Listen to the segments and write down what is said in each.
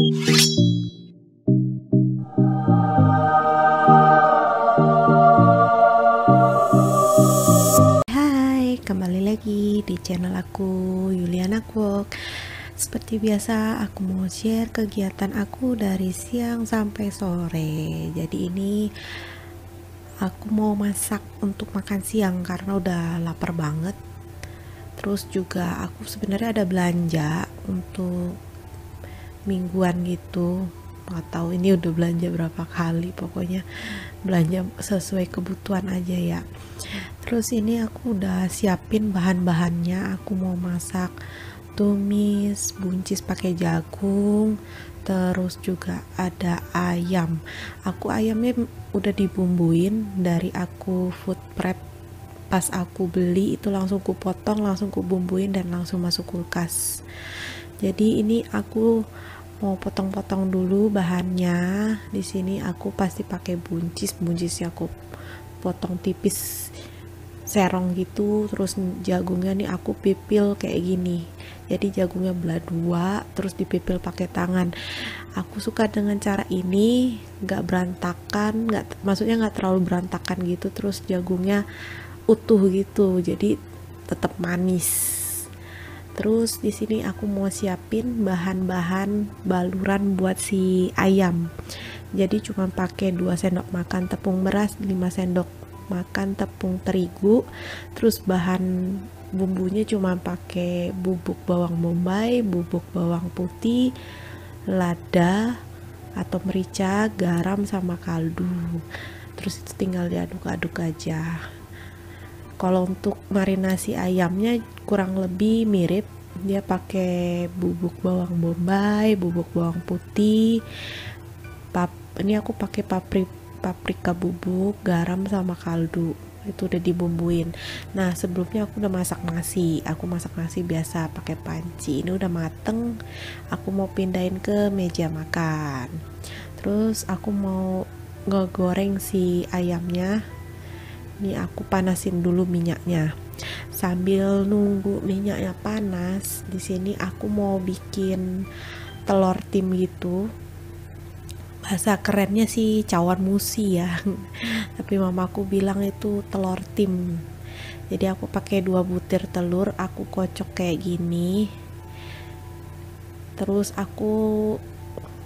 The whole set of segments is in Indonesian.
Hai, kembali lagi di channel aku, Yuliana Kwok. Seperti biasa, aku mau share kegiatan aku dari siang sampai sore. Jadi ini aku mau masak untuk makan siang karena udah lapar banget. Terus juga aku sebenarnya ada belanja untuk mingguan gitu. Nggak tahu ini udah belanja berapa kali, pokoknya belanja sesuai kebutuhan aja ya. Terus ini aku udah siapin bahan-bahannya. Aku mau masak tumis buncis pakai jagung, terus juga ada ayam. Aku ayamnya udah dibumbuin dari aku food prep. Pas aku beli itu langsung ku potong, langsung ku bumbuin dan langsung masuk kulkas. Jadi ini aku mau potong-potong dulu bahannya. Di sini aku pasti pakai buncisnya aku potong tipis serong gitu. Terus jagungnya nih aku pipil kayak gini, jadi jagungnya belah dua terus dipipil pakai tangan. Aku suka dengan cara ini, nggak berantakan, maksudnya nggak terlalu berantakan gitu, terus jagungnya utuh gitu, jadi tetap manis. Terus di sini aku mau siapin bahan-bahan baluran buat si ayam. Jadi cuma pakai 2 sendok makan tepung beras, 5 sendok makan tepung terigu. Terus bahan bumbunya cuma pakai bubuk bawang bombay, bubuk bawang putih, lada atau merica, garam sama kaldu. Terus itu tinggal diaduk-aduk aja. Kalau untuk marinasi ayamnya kurang lebih mirip, dia pakai bubuk bawang bombay, bubuk bawang putih, ini aku pakai paprika bubuk, garam sama kaldu. Itu udah dibumbuin. Nah, sebelumnya aku udah masak nasi. Aku masak nasi biasa pakai panci. Ini udah mateng. Aku mau pindahin ke meja makan. Terus aku mau ngegoreng si ayamnya. Ini aku panasin dulu minyaknya. Sambil nunggu minyaknya panas, di sini aku mau bikin telur tim gitu. Bahasa kerennya sih cawan musi ya. Tapi mamaku bilang itu telur tim. Jadi aku pakai 2 butir telur, aku kocok kayak gini. Terus aku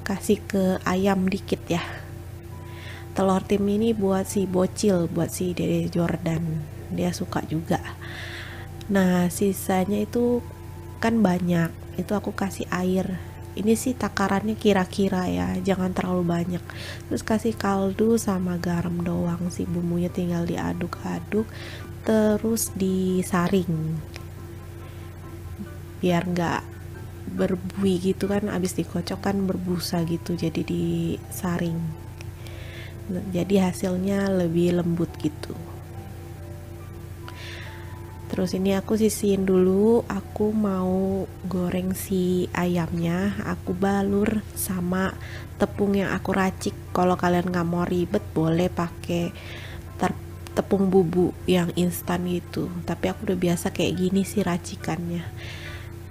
kasih ke ayam dikit ya. Telur tim ini buat si bocil, buat si Dede Jordan, dia suka juga. Nah, sisanya itu kan banyak, itu aku kasih air. Ini sih takarannya kira-kira ya, jangan terlalu banyak. Terus kasih kaldu sama garam doang, si bumbunya tinggal diaduk-aduk, terus disaring biar nggak berbuih gitu kan, abis dikocok kan berbusa gitu, jadi disaring. Jadi hasilnya lebih lembut gitu. Terus ini aku sisihin dulu, aku mau goreng si ayamnya. Aku balur sama tepung yang aku racik. Kalau kalian nggak mau ribet boleh pakai tepung bubuk yang instan gitu, tapi aku udah biasa kayak gini sih racikannya.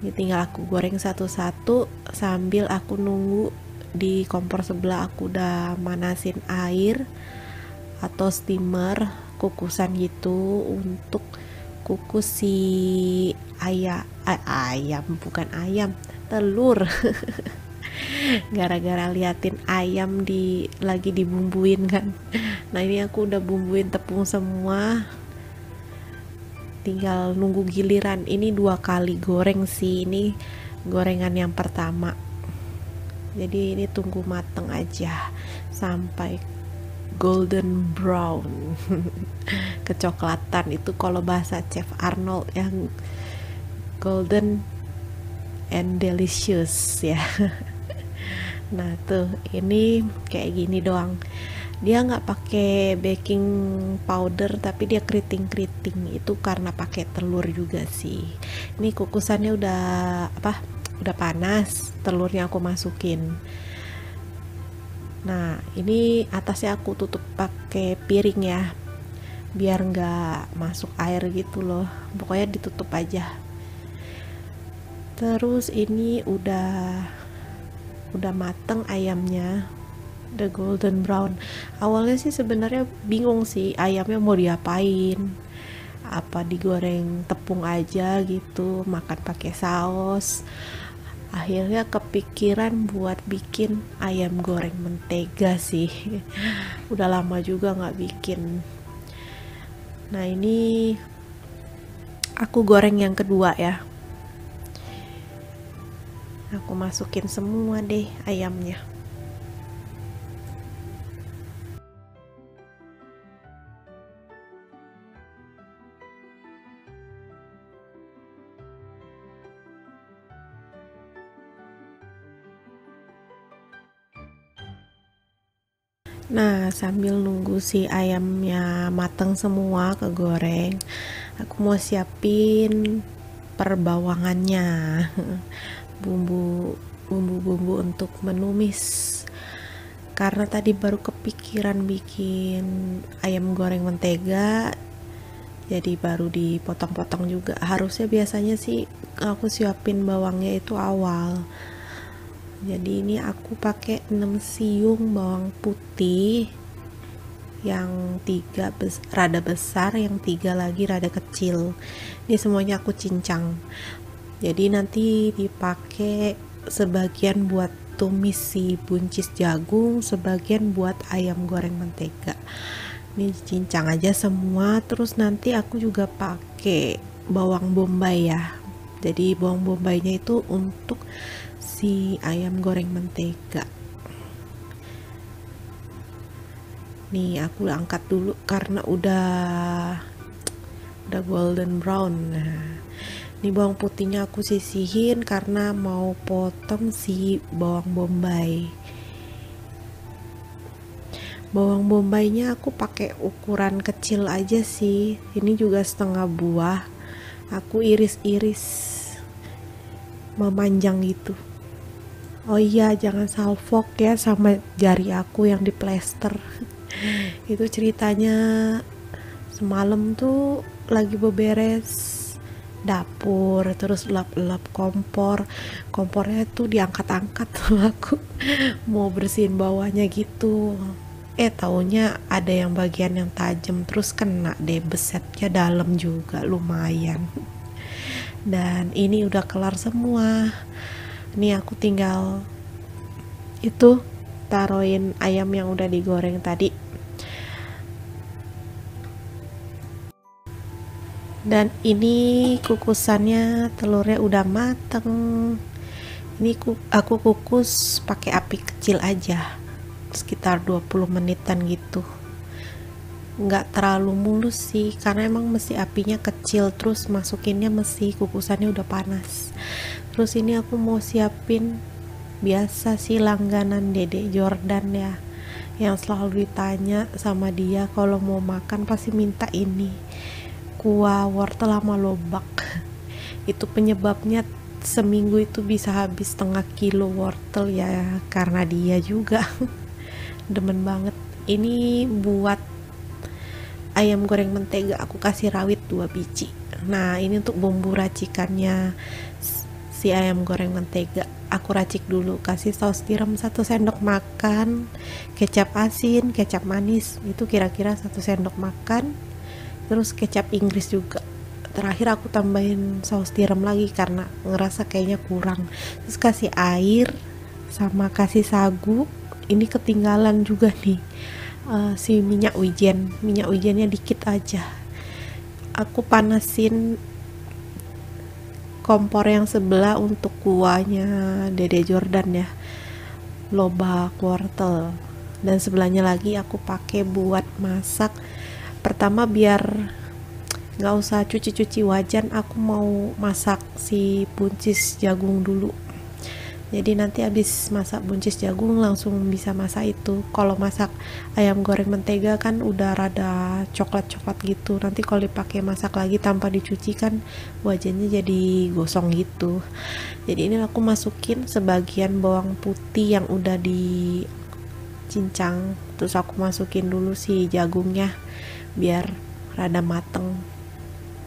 Ini tinggal aku goreng satu-satu sambil aku nunggu. Di kompor sebelah aku udah manasin air atau steamer kukusan gitu untuk kukus si ayam, bukan ayam, telur. Gara-gara liatin ayam lagi dibumbuin kan. Nah, ini aku udah bumbuin tepung semua, tinggal nunggu giliran. Ini 2 kali goreng sih, ini gorengan yang pertama. Jadi ini tunggu mateng aja sampai golden brown. Kecoklatan itu kalau bahasa Chef Arnold yang golden and delicious ya. Nah tuh, ini kayak gini doang. Dia nggak pakai baking powder tapi dia keriting-keriting, itu karena pakai telur juga sih. Ini kukusannya udah panas, telurnya aku masukin. Nah, ini atasnya aku tutup pakai piring ya, biar nggak masuk air gitu loh. Pokoknya ditutup aja. Terus ini udah udah mateng ayamnya, the golden brown. Awalnya sih sebenarnya bingung sih ayamnya mau diapain, apa digoreng tepung aja gitu, makan pakai saus. Akhirnya kepikiran buat bikin ayam goreng mentega sih. Udah lama juga nggak bikin. Nah ini aku goreng yang kedua ya. Aku masukin semua deh ayamnya. Nah, sambil nunggu si ayamnya mateng semua kegoreng, aku mau siapin perbawangannya. Bumbu-bumbu untuk menumis. Karena tadi baru kepikiran bikin ayam goreng mentega, jadi baru dipotong-potong juga. Harusnya biasanya sih aku siapin bawangnya itu awal. Jadi ini aku pakai 6 siung bawang putih, yang 3 rada besar, yang 3 lagi rada kecil. Ini semuanya aku cincang. Jadi nanti dipakai sebagian buat tumis si buncis jagung, sebagian buat ayam goreng mentega. Ini cincang aja semua. Terus nanti aku juga pakai bawang bombay ya. Jadi bawang bombaynya itu untuk si ayam goreng mentega. Nih aku angkat dulu karena udah golden brown. Nah, ini bawang putihnya aku sisihin karena mau potong si bawang bombay. Bawang bombaynya aku pakai ukuran kecil aja sih. Ini juga setengah buah. Aku iris-iris memanjang gitu. Oh iya, jangan salfok ya sama jari aku yang diplester. Itu ceritanya semalam tuh lagi beberes dapur, terus lap-lap kompornya tuh diangkat-angkat sama aku. Mau bersihin bawahnya gitu. Taunya ada yang bagian yang tajam, terus kena deh, besetnya dalam juga lumayan. Dan ini udah kelar semua. Ini aku tinggal itu taruhin ayam yang udah digoreng tadi. Dan ini kukusannya, telurnya udah mateng. Ini aku kukus pakai api kecil aja, sekitar 20 menitan gitu. Nggak terlalu mulus sih, karena emang mesti apinya kecil, terus masukinnya mesti kukusannya udah panas. Terus ini aku mau siapin, biasa sih langganan Dede Jordan ya, yang selalu ditanya sama dia kalau mau makan pasti minta ini, kuah wortel sama lobak. Itu penyebabnya seminggu itu bisa habis setengah kilo wortel ya, karena dia juga. Demen banget. Ini buat ayam goreng mentega aku kasih rawit 2 biji. Nah ini untuk bumbu racikannya si ayam goreng mentega. Aku racik dulu, kasih saus tiram 1 sendok makan, kecap asin, kecap manis itu kira-kira 1 sendok makan, terus kecap Inggris juga. Terakhir aku tambahin saus tiram lagi karena ngerasa kayaknya kurang. Terus kasih air sama kasih sagu. Ini ketinggalan juga nih si minyak wijennya dikit aja. Aku panasin kompor yang sebelah untuk kuahnya Dede Jordan ya, lobak wortel, dan sebelahnya lagi aku pakai buat masak. Pertama biar nggak usah cuci-cuci wajan, aku mau masak si buncis jagung dulu. Jadi nanti habis masak buncis jagung langsung bisa masak itu. Kalau masak ayam goreng mentega kan udah rada coklat-coklat gitu. Nanti kalau dipakai masak lagi tanpa dicuci kan wajannya jadi gosong gitu. Jadi ini aku masukin sebagian bawang putih yang udah dicincang. Terus aku masukin dulu si jagungnya biar rada mateng.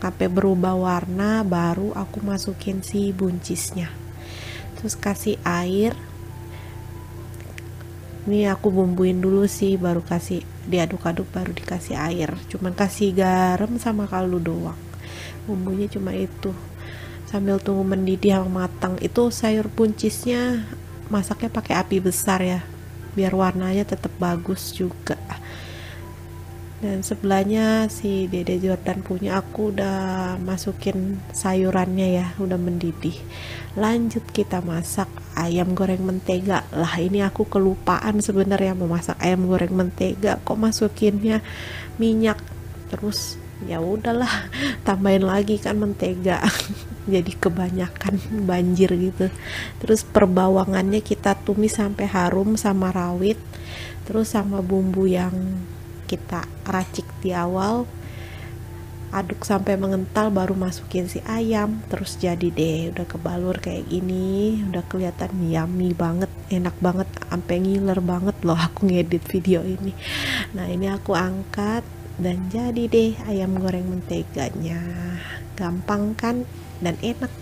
Sampai berubah warna baru aku masukin si buncisnya. Terus kasih air Ini aku bumbuin dulu sih, baru kasih diaduk-aduk, baru dikasih air. Cuman kasih garam sama kaldu doang. Bumbunya cuma itu. Sambil tunggu mendidih sama matang. Itu sayur buncisnya masaknya pakai api besar ya, biar warnanya tetap bagus juga. Dan sebelahnya si Dede Jordan punya, aku udah masukin sayurannya ya, udah mendidih. Lanjut kita masak ayam goreng mentega. Lah ini aku kelupaan sebenarnya mau masak ayam goreng mentega, kok masukinnya minyak. Terus ya udahlah, tambahin lagi kan mentega. Jadi kebanyakan, banjir gitu. Terus perbawangannya kita tumis sampai harum sama rawit, terus sama bumbu yang kita racik di awal, aduk sampai mengental, baru masukin si ayam. Terus jadi deh, udah kebalur kayak gini, udah kelihatan yummy banget, enak banget, sampai ngiler banget loh aku ngedit video ini. Nah ini aku angkat dan jadi deh ayam goreng menteganya. Gampang kan dan enak.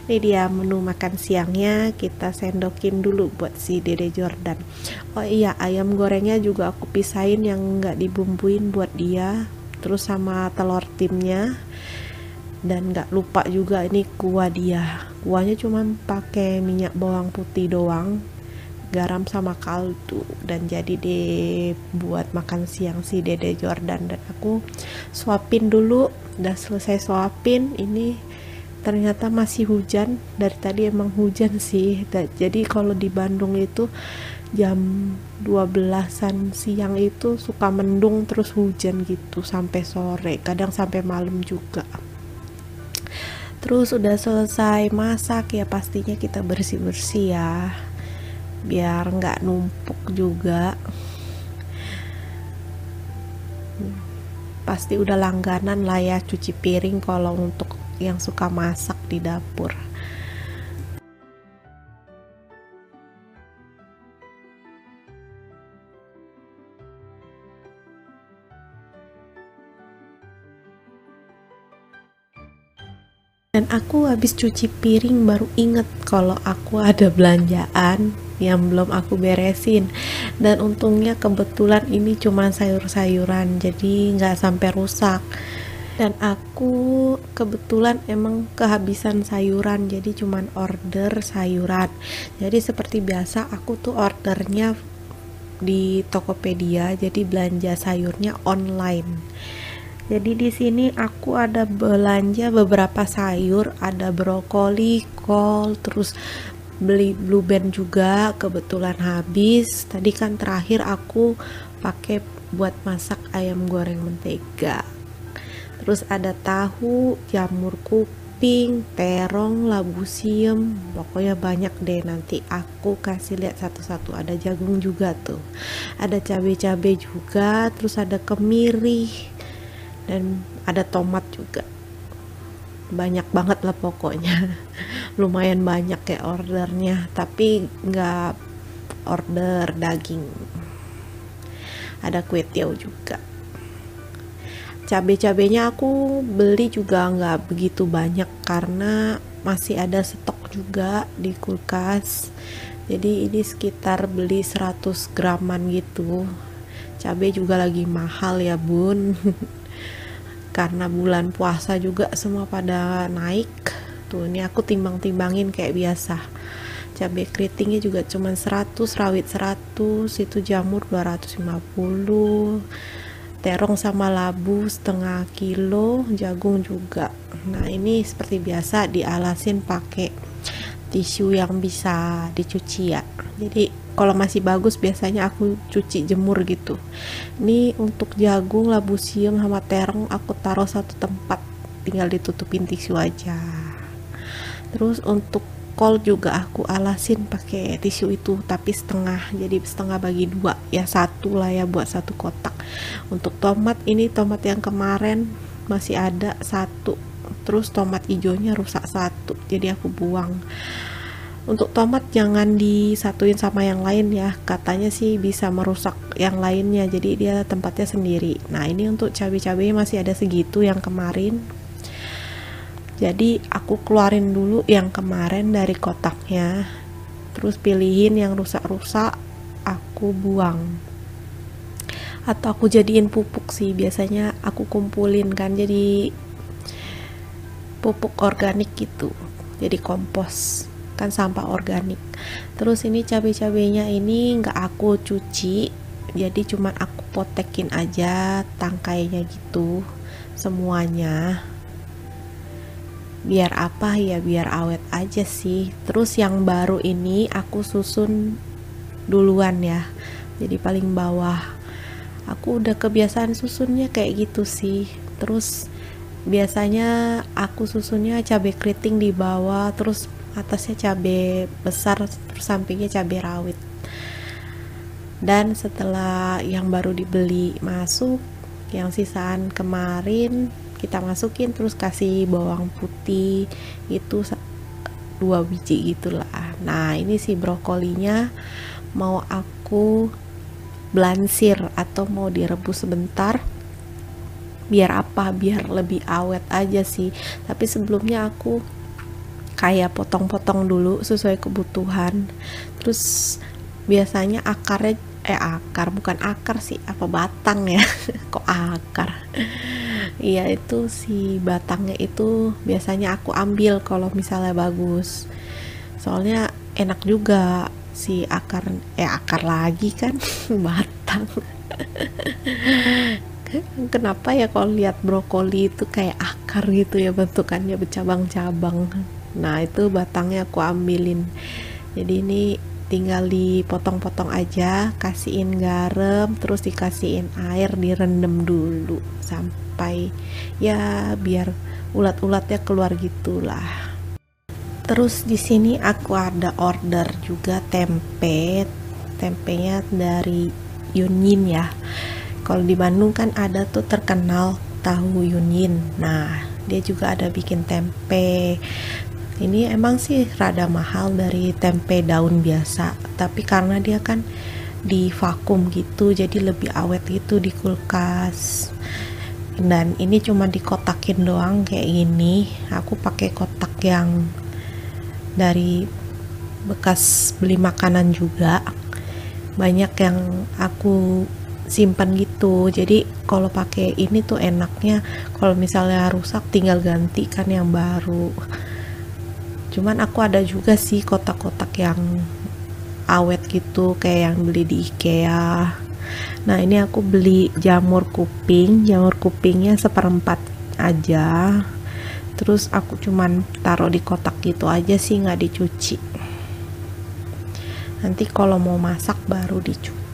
Ini dia menu makan siangnya, kita sendokin dulu buat si Dede Jordan. Oh iya, ayam gorengnya juga aku pisahin yang nggak dibumbuin buat dia, terus sama telur timnya. Dan nggak lupa juga ini kuah dia. Kuahnya cuma pakai minyak bawang putih doang, garam sama kaldu, dan jadi deh buat makan siang si Dede Jordan. Dan aku suapin dulu. Udah selesai suapin, ini ternyata masih hujan. Dari tadi emang hujan sih. Jadi kalau di Bandung itu jam 12-an siang itu suka mendung terus hujan gitu sampai sore, kadang sampai malam juga. Terus udah selesai masak ya, pastinya kita bersih-bersih ya, biar nggak numpuk juga. Pasti udah langganan lah ya cuci piring kalau untuk yang suka masak di dapur. Dan aku habis cuci piring baru inget kalau aku ada belanjaan yang belum aku beresin. Dan untungnya kebetulan ini cuma sayur-sayuran, jadi nggak sampai rusak. Dan aku kebetulan emang kehabisan sayuran, jadi cuman order sayuran. Jadi seperti biasa aku tuh ordernya di Tokopedia, jadi belanja sayurnya online. Jadi di sini aku ada belanja beberapa sayur, ada brokoli, kol, terus beli blue band juga kebetulan habis. Tadi kan terakhir aku pakai buat masak ayam goreng mentega. Terus ada tahu, jamur kuping, terong, labu siam, pokoknya banyak deh. Nanti aku kasih lihat satu-satu. Ada jagung juga tuh, ada cabai-cabai juga, terus ada kemiri, dan ada tomat juga. Banyak banget lah pokoknya. Lumayan banyak ya ordernya, tapi nggak order daging. Ada kue tiaw juga. Cabai-cabainya aku beli juga nggak begitu banyak karena masih ada stok juga di kulkas. Jadi ini sekitar beli 100 graman gitu. Cabai juga lagi mahal ya bun. Karena bulan puasa juga semua pada naik. Tuh ini aku timbang-timbangin kayak biasa. Cabai keritingnya juga cuma 100, rawit 100, itu jamur 250, terong sama labu setengah kilo, jagung juga. Nah ini seperti biasa dialasin pakai tisu yang bisa dicuci ya. Jadi kalau masih bagus biasanya aku cuci jemur gitu. Ini untuk jagung, labu siam sama terong aku taruh satu tempat, tinggal ditutupin tisu aja. Terus untuk kol juga aku alasin pakai tisu itu, tapi setengah, jadi setengah bagi dua ya, satu lah ya buat satu kotak. Untuk tomat, ini tomat yang kemarin masih ada satu, terus tomat hijaunya rusak satu, jadi aku buang. Untuk tomat jangan disatuin sama yang lain ya, katanya sih bisa merusak yang lainnya, jadi dia tempatnya sendiri. Nah ini untuk cabai-cabai masih ada segitu yang kemarin, jadi aku keluarin dulu yang kemarin dari kotaknya, terus pilihin yang rusak-rusak, aku buang atau aku jadiin pupuk sih. Biasanya aku kumpulin kan jadi pupuk organik gitu, jadi kompos kan, sampah organik. Terus ini cabai-cabainya ini nggak aku cuci, jadi cuman aku potekin aja tangkainya gitu semuanya. Biar apa ya, biar awet aja sih. Terus yang baru ini aku susun duluan ya, jadi paling bawah. Aku udah kebiasaan susunnya kayak gitu sih. Terus biasanya aku susunnya cabai keriting di bawah, terus atasnya cabai besar, terus sampingnya cabai rawit. Dan setelah yang baru dibeli masuk, yang sisaan kemarin kita masukin, terus kasih bawang putih itu 2 biji gitulah. Nah ini si brokolinya mau aku blansir atau mau direbus sebentar. Biar apa, biar lebih awet aja sih. Tapi sebelumnya aku kayak potong-potong dulu sesuai kebutuhan. Terus biasanya akarnya akar, bukan akar sih, apa batang ya kok akar. Iya, itu si batangnya itu biasanya aku ambil kalau misalnya bagus, soalnya enak juga si akar lagi kan batang. Kenapa ya kalau lihat brokoli itu kayak akar gitu ya, bentukannya bercabang-cabang. Nah itu batangnya aku ambilin, jadi ini tinggal dipotong-potong aja, kasihin garam, terus dikasihin air, direndam dulu sampai ya biar ulat-ulatnya keluar gitulah. Terus di sini aku ada order juga tempe, tempenya dari Yunyin ya. Kalau di Bandung kan ada tuh terkenal tahu Yunyin. Nah dia juga ada bikin tempe. Ini emang sih rada mahal dari tempe daun biasa, tapi karena dia kan di vakum gitu, jadi lebih awet gitu di kulkas. Dan ini cuma dikotakin doang kayak gini. Aku pakai kotak yang dari bekas beli makanan juga. Banyak yang aku simpan gitu, jadi kalau pakai ini tuh enaknya kalau misalnya rusak tinggal ganti kan yang baru. Cuman aku ada juga sih kotak-kotak yang awet gitu kayak yang beli di IKEA. Nah ini aku beli jamur kupingnya 1/4 aja, terus aku cuman taruh di kotak gitu aja sih, nggak dicuci. Nanti kalau mau masak baru dicuci.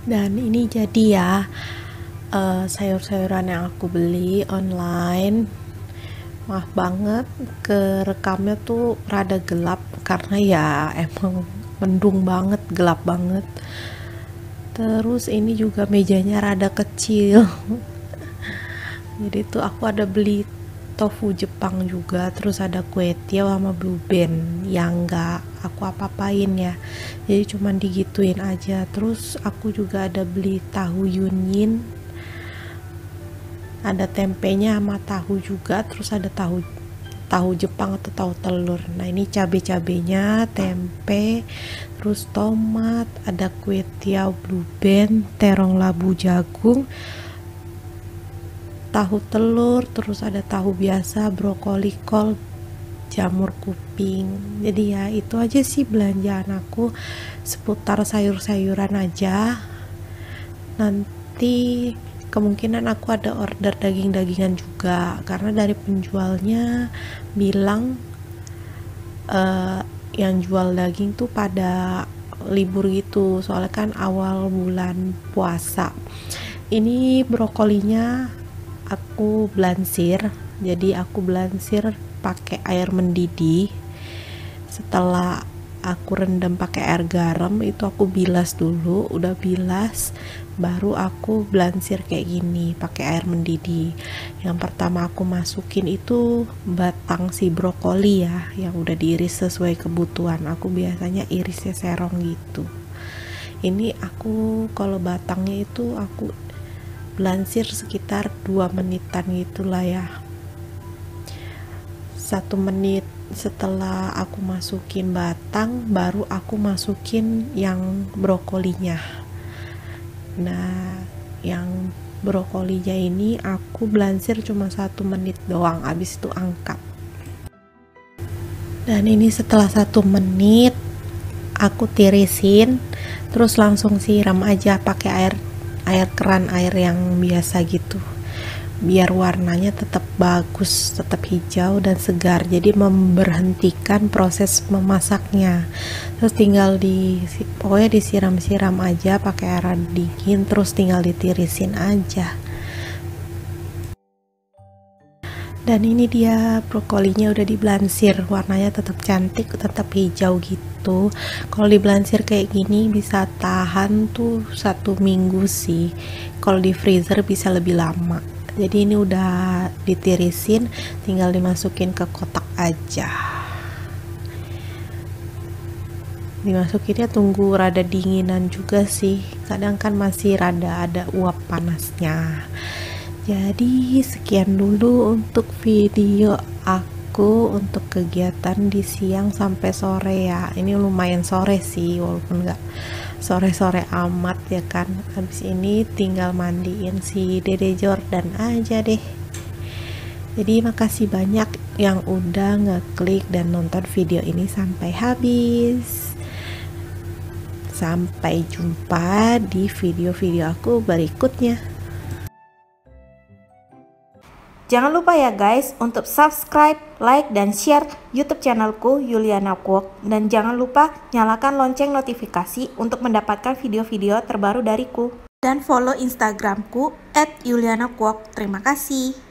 Dan ini jadi ya sayur-sayuran yang aku beli online. Maaf banget kerekamnya tuh rada gelap karena ya emang mendung banget, gelap banget. Terus ini juga mejanya rada kecil. Jadi tuh aku ada beli tofu Jepang juga, terus ada kue tiaw sama blue band yang enggak aku apa-apain ya, jadi cuman digituin aja. Terus aku juga ada beli tahu Yunyin, ada tempenya sama tahu juga, terus ada tahu Jepang atau tahu telur. Nah ini cabai-cabainya, tempe, terus tomat, ada kue tiaw blue band, terong labu jagung, tahu telur, terus ada tahu biasa, brokoli, kol, jamur kuping. Jadi ya itu aja sih belanjaan aku seputar sayur-sayuran aja. Nanti kemungkinan aku ada order daging-dagingan juga karena dari penjualnya bilang yang jual daging tuh pada libur gitu, soalnya kan awal bulan puasa. Ini brokolinya aku blansir, jadi aku blansir pakai air mendidih. Setelah aku rendam pakai air garam, itu aku bilas dulu, udah bilas baru aku blansir kayak gini pakai air mendidih. Yang pertama aku masukin itu batang si brokoli ya, yang udah diiris sesuai kebutuhan. Aku biasanya irisnya serong gitu. Ini aku kalau batangnya itu aku blansir sekitar 2 menitan gitulah ya. 1 menit setelah aku masukin batang, baru aku masukin yang brokolinya. Nah, yang brokolinya ini aku blansir cuma 1 menit doang, abis itu angkat. Dan ini setelah 1 menit aku tirisin, terus langsung siram aja pakai air keran, air yang biasa gitu, biar warnanya tetap bagus, tetap hijau dan segar. Jadi memberhentikan proses memasaknya. Terus tinggal pokoknya disiram-siram aja pakai air dingin, terus tinggal ditirisin aja. Dan ini dia brokolinya udah diblansir, warnanya tetap cantik, tetap hijau gitu. Kalau diblansir kayak gini bisa tahan tuh 1 minggu sih. Kalau di freezer bisa lebih lama. Jadi ini udah ditirisin, tinggal dimasukin ke kotak aja. Dimasukinnya tunggu rada dinginan juga sih, kadang kan masih rada ada uap panasnya. Jadi sekian dulu untuk video aku untuk kegiatan di siang sampai sore ya. Ini lumayan sore sih, walaupun nggak sore-sore amat ya kan. Habis ini tinggal mandiin si Dede Jordan aja deh. Jadi makasih banyak yang udah ngeklik dan nonton video ini sampai habis. Sampai jumpa di video-video aku berikutnya. Jangan lupa ya guys untuk subscribe, like, dan share YouTube channelku Yuliana Kwok. Dan jangan lupa nyalakan lonceng notifikasi untuk mendapatkan video-video terbaru dariku. Dan follow Instagramku @yulianakwok. Terima kasih.